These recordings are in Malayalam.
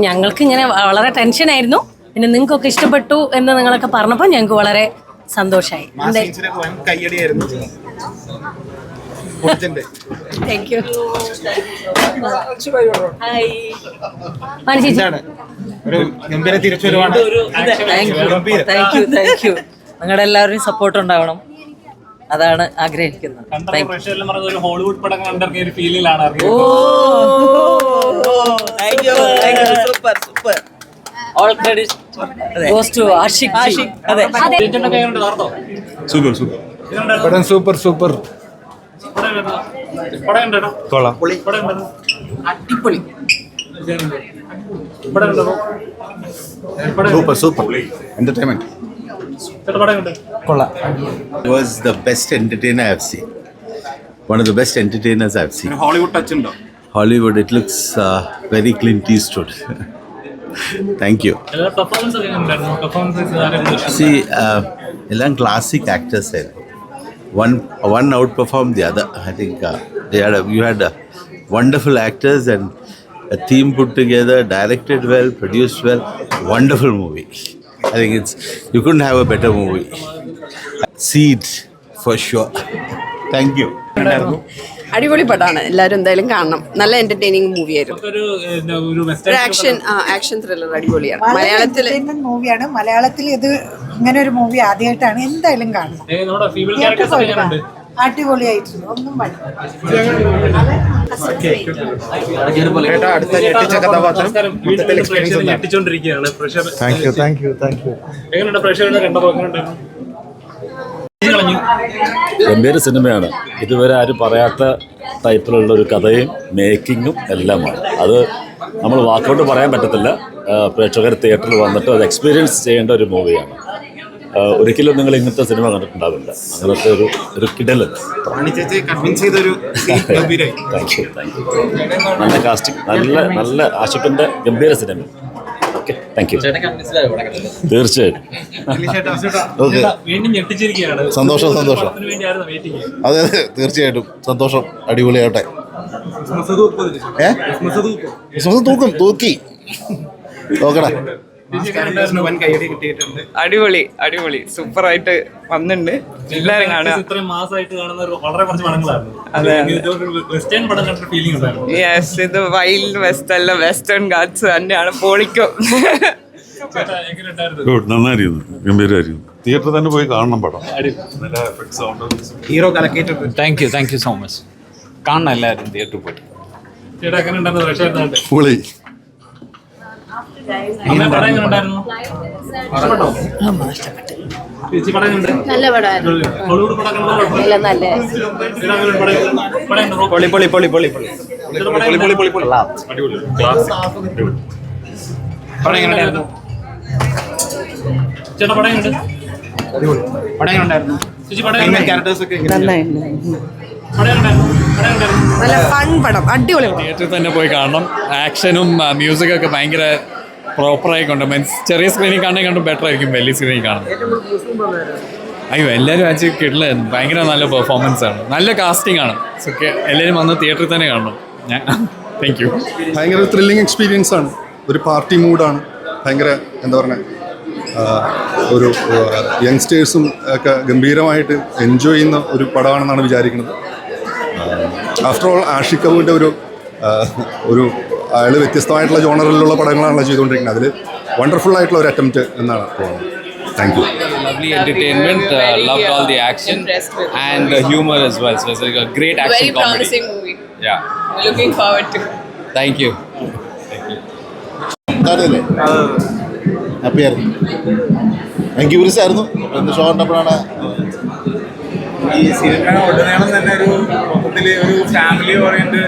ഞങ്ങൾക്ക് ഇങ്ങനെ വളരെ ടെൻഷനായിരുന്നു. പിന്നെ നിങ്ങൾക്കൊക്കെ ഇഷ്ടപ്പെട്ടു എന്ന് നിങ്ങളൊക്കെ പറഞ്ഞപ്പോൾ ഞങ്ങൾക്ക് വളരെ സന്തോഷമായി. Thank you. നിങ്ങളുടെ എല്ലാവരുടെയും സപ്പോർട്ട് ഉണ്ടാവണം, അതാണ് ആഗ്രഹിക്കുന്നത്. All credit goes to Ashik. Super. Super. Entertainment. It was the best entertainer I have seen. One of the best entertainers I have seen. Hollywood touch undo. Hollywood, it looks very Clint Eastwood. Thank you. See, elang classic actors there. One outperformed the other. I think you had wonderful actors and a team put together, directed well, produced well. Wonderful movie. I think you couldn't have a better movie. See it for sure. Thank you. അടിപൊളി പടമാണ്, എല്ലാവരും എന്തായാലും കാണണം. നല്ല എന്റർടൈനിങ് മൂവിയായിരുന്നു. ആക്ഷൻ ത്രില്ലർ അടിപൊളിയാണ്. മൂവിയാണ്. മലയാളത്തിൽ ഇത് ഇങ്ങനെ ഒരു മൂവി ആദ്യമായിട്ടാണ്. എന്തായാലും കാണണം. അടിപൊളിയായിട്ടുണ്ട്. ഒന്നും ഗംഭീര സിനിമയാണ്. ഇതുവരെ ആരും പറയാത്ത ടൈപ്പിലുള്ള ഒരു കഥയും മേക്കിങ്ങും എല്ലാമാണ്. അത് നമ്മൾ വാക്കൗട്ട് പറയാൻ പറ്റത്തില്ല. പ്രേക്ഷകർ തിയേറ്ററിൽ വന്നിട്ട് അത് എക്സ്പീരിയൻസ് ചെയ്യേണ്ട ഒരു മൂവിയാണ്. ഒരിക്കലും നിങ്ങൾ ഇങ്ങനത്തെ സിനിമ കണ്ടിട്ടുണ്ടാവില്ല. അങ്ങനത്തെ ഒരു കിടല്. Thank you. നല്ല കാസ്റ്റിംഗ്, നല്ല ആഷിഖിൻ്റെ ഗംഭീര സിനിമ. Thank you. തീർച്ചയായും. സന്തോഷം. അതെ, തീർച്ചയായിട്ടും സന്തോഷം. അടിപൊളിയാട്ടെ. തൂക്കി നോക്കടാ. അടിപൊളി സൂപ്പറായിട്ട് വന്നിട്ടുണ്ട്. എല്ലാരും കാണുക. യെസ്, ഇത് വൈൽഡ് വെസ്റ്റ് അല്ല, വെസ്റ്റേൺ ഗാർഡ്സ് തന്നെയാണ്. പൊളിക്കും. നന്നായിരുന്നു, ഗംഭീരമായിരുന്നു. തിയേറ്ററിൽ തന്നെ പോയി കാണണം പടം. ഹീറോ കലക്കേറ്റഡ്. Thank you so much. കാണണം എല്ലാവരും തിയേറ്ററിൽ പോയിട്ട്. പൊളി. നല്ല നല്ല ഫൺ പടം, അടിപൊളി. തിയേറ്ററിൽ തന്നെ പോയി കാണണം. ആക്ഷനും മ്യൂസിക്കൊക്കെ ഭയങ്കര പ്രോപ്പറായി കൊണ്ട് മീൻസ് ചെറിയ സ്ക്രീനിൽ കാണുന്നത് കണ്ടും ബെറ്റർ ആയിരിക്കും വലിയ സ്ക്രീനിൽ കാണുന്നത്. അയ്യോ, എല്ലാവരും ആച്ച് കിട്ടില്ലായിരുന്നു. ഭയങ്കര നല്ല പെർഫോമൻസ് ആണ്, നല്ല കാസ്റ്റിംഗ് ആണ്. സോ എല്ലാവരും വന്ന് തിയേറ്ററിൽ തന്നെ കാണണം. Thank you. ഭയങ്കര ത്രില്ലിംഗ് എക്സ്പീരിയൻസ് ആണ്. ഒരു പാർട്ടി മൂഡാണ്. ഭയങ്കര എന്താ പറയുക, ഒരു യങ്സ്റ്റേഴ്സും ഒക്കെ ഗംഭീരമായിട്ട് എൻജോയ് ചെയ്യുന്ന ഒരു പടമാണെന്നാണ് വിചാരിക്കുന്നത്. ആഫ്റ്റർ ഓൾ ആഷിഖ് കപൂറിൻ്റെ ഒരു അയാൾ വ്യത്യസ്തമായിട്ടുള്ള ജോണറിലുള്ള പടങ്ങളാണല്ലോ ചെയ്തുകൊണ്ടിരിക്കുന്നത്. അതിൽ വണ്ടർഫുൾ ആയിട്ടുള്ള ഒരു അറ്റംപ്റ്റ് എന്നാണ് തോന്നുന്നത്. Thank you. Lovely entertainment, loved all the action and the humor as well. So it's like a great action Very comedy. promising movie. Yeah. Looking forward to. Thank you. ഹാപ്പിയായിരുന്നു. ഞാൻ ക്യൂരിയസ് ആയിരുന്നു. ഷോ കണ്ടപ്പോഴാണ് ഈ സിനിമ ഉടനീളം തന്നെ ഒരു മൊത്തത്തിൽ ഒരു ഫാമിലി ഓറിയന്റ്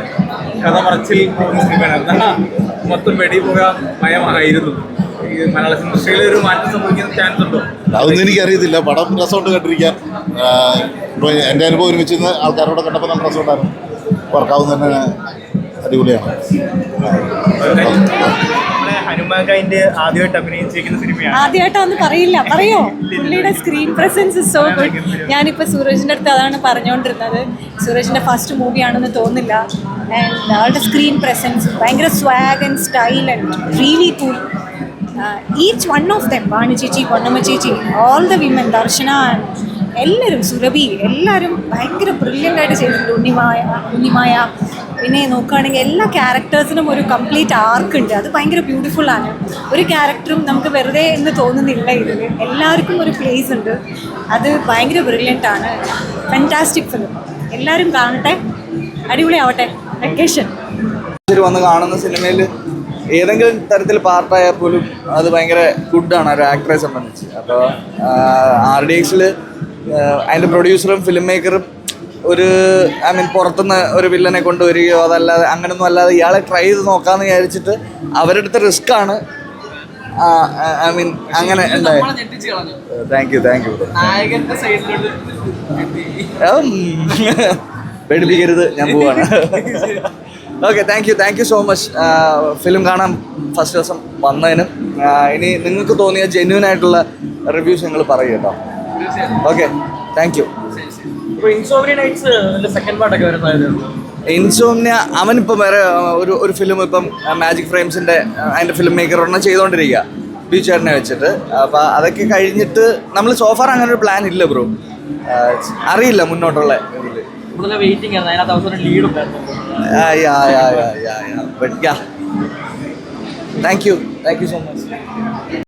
കഥ പറച്ചിൽ പോകുന്ന സിനിമയാണ്. മൊത്തം വെടി പോയ മയമായിരുന്നു. ഈ മലയാള ഇൻഡസ്ട്രിയിൽ ഒരു മാറ്റം സംഭവിക്കുന്ന ചാൻസ് ഉണ്ടോ? അതൊന്നും എനിക്കറിയത്തില്ല. പടം രസമുണ്ട് കണ്ടിരിക്കാൻ. ഇപ്പോൾ എൻ്റെ അനുഭവം ഒരുമിച്ച് ആൾക്കാരോട് കണ്ടപ്പോൾ നല്ല രസമുണ്ടായിരുന്നു. വർക്കാവുന്ന തന്നെ അടിപൊളിയാണ്. ഹനുമാൻഖാന്റെ ആദ്യമായിട്ട് അഭിനയിച്ചിരിക്കുന്ന സിനിമയാണ്. ആദ്യമായിട്ടൊന്നും പറയില്ല, പറയോ? പുള്ളിയുടെ screen presence is so good. ഞാനിപ്പോൾ സൂരജിൻ്റെ അടുത്ത് അതാണ് പറഞ്ഞുകൊണ്ടിരുന്നത്. സൂരജിൻ്റെ ഫസ്റ്റ് മൂവിയാണെന്ന് തോന്നില്ല. ആൻഡ് ആളുടെ സ്ക്രീൻ പ്രസൻസ് ഭയങ്കര swag and style and really cool. Each one of them, Vani ചേച്ചി, പൊന്നമ്മ ചേച്ചി, ഓൾ ദ വിമൻ, ദർശന, എല്ലാവരും, സുരഭി, എല്ലാവരും ഭയങ്കര ബ്രില്യൻ്റ് ആയിട്ട് ചെയ്തിട്ടുണ്ട്. ഉണ്ണിമായ പിന്നെ നോക്കുകയാണെങ്കിൽ എല്ലാ ക്യാരക്ടേഴ്സിനും ഒരു കംപ്ലീറ്റ് ആർക്ക് ഉണ്ട്. അത് ഭയങ്കര ബ്യൂട്ടിഫുള്ളാണ്. ഒരു ക്യാരക്ടറും നമുക്ക് വെറുതെ എന്ന് തോന്നുന്നില്ല ഇതിൽ. എല്ലാവർക്കും ഒരു പ്ലേസ് ഉണ്ട്. അത് ഭയങ്കര ബ്രില്യൻ്റ് ആണ്. Fantastic film. എല്ലാവരും കാണട്ടെ, അടിപൊളിയാവട്ടെ. വെക്കേഷൻ വന്ന് കാണുന്ന സിനിമയിൽ ഏതെങ്കിലും തരത്തിൽ പാർട്ടായാൽ പോലും അത് ഭയങ്കര ഗുഡാണ് ഒരു ആക്ടറെ സംബന്ധിച്ച്. അപ്പോൾ RDXൽ അതിൻ്റെ പ്രൊഡ്യൂസറും ഫിലിം മേക്കറും ഒരു പുറത്തുനിന്ന് ഒരു വില്ലനെ കൊണ്ടുവരികയോ അതല്ലാതെ അങ്ങനൊന്നും അല്ലാതെ ഇയാളെ ട്രൈ ചെയ്ത് നോക്കാമെന്ന് വിചാരിച്ചിട്ട് അവരെടുത്ത റിസ്ക് ആണ്. അങ്ങനെ ഉണ്ടായി. താങ്ക് യു പേടിപ്പിക്കരുത്, ഞാൻ പോവാണ്. Okay, thank you so much film കാണാൻ ഫസ്റ്റ് ദിവസം വന്നതിനും. ഇനി നിങ്ങൾക്ക് തോന്നിയ ജെന്യൂൻ ആയിട്ടുള്ള റിവ്യൂസ് നിങ്ങൾ പറയൂ കേട്ടോ. Okay, thank you. ഇൻസോംനിയ അവനിപ്പം വേറെ ഒരു ഫിലിം ഇപ്പം മാജിക് ഫ്രെയിംസിൻ്റെ അതിൻ്റെ ഫിലിം മേക്കർ ഒരെണ്ണം ചെയ്തുകൊണ്ടിരിക്കുക ബീച്ചേട്ടനെ വെച്ചിട്ട്. അപ്പോൾ അതൊക്കെ കഴിഞ്ഞിട്ട് നമ്മൾ സോഫാർ അങ്ങനെ ഒരു പ്ലാൻ ഇല്ല ബ്രോ. അറിയില്ല മുന്നോട്ടുള്ള ഇതിൽ. Thank you so much.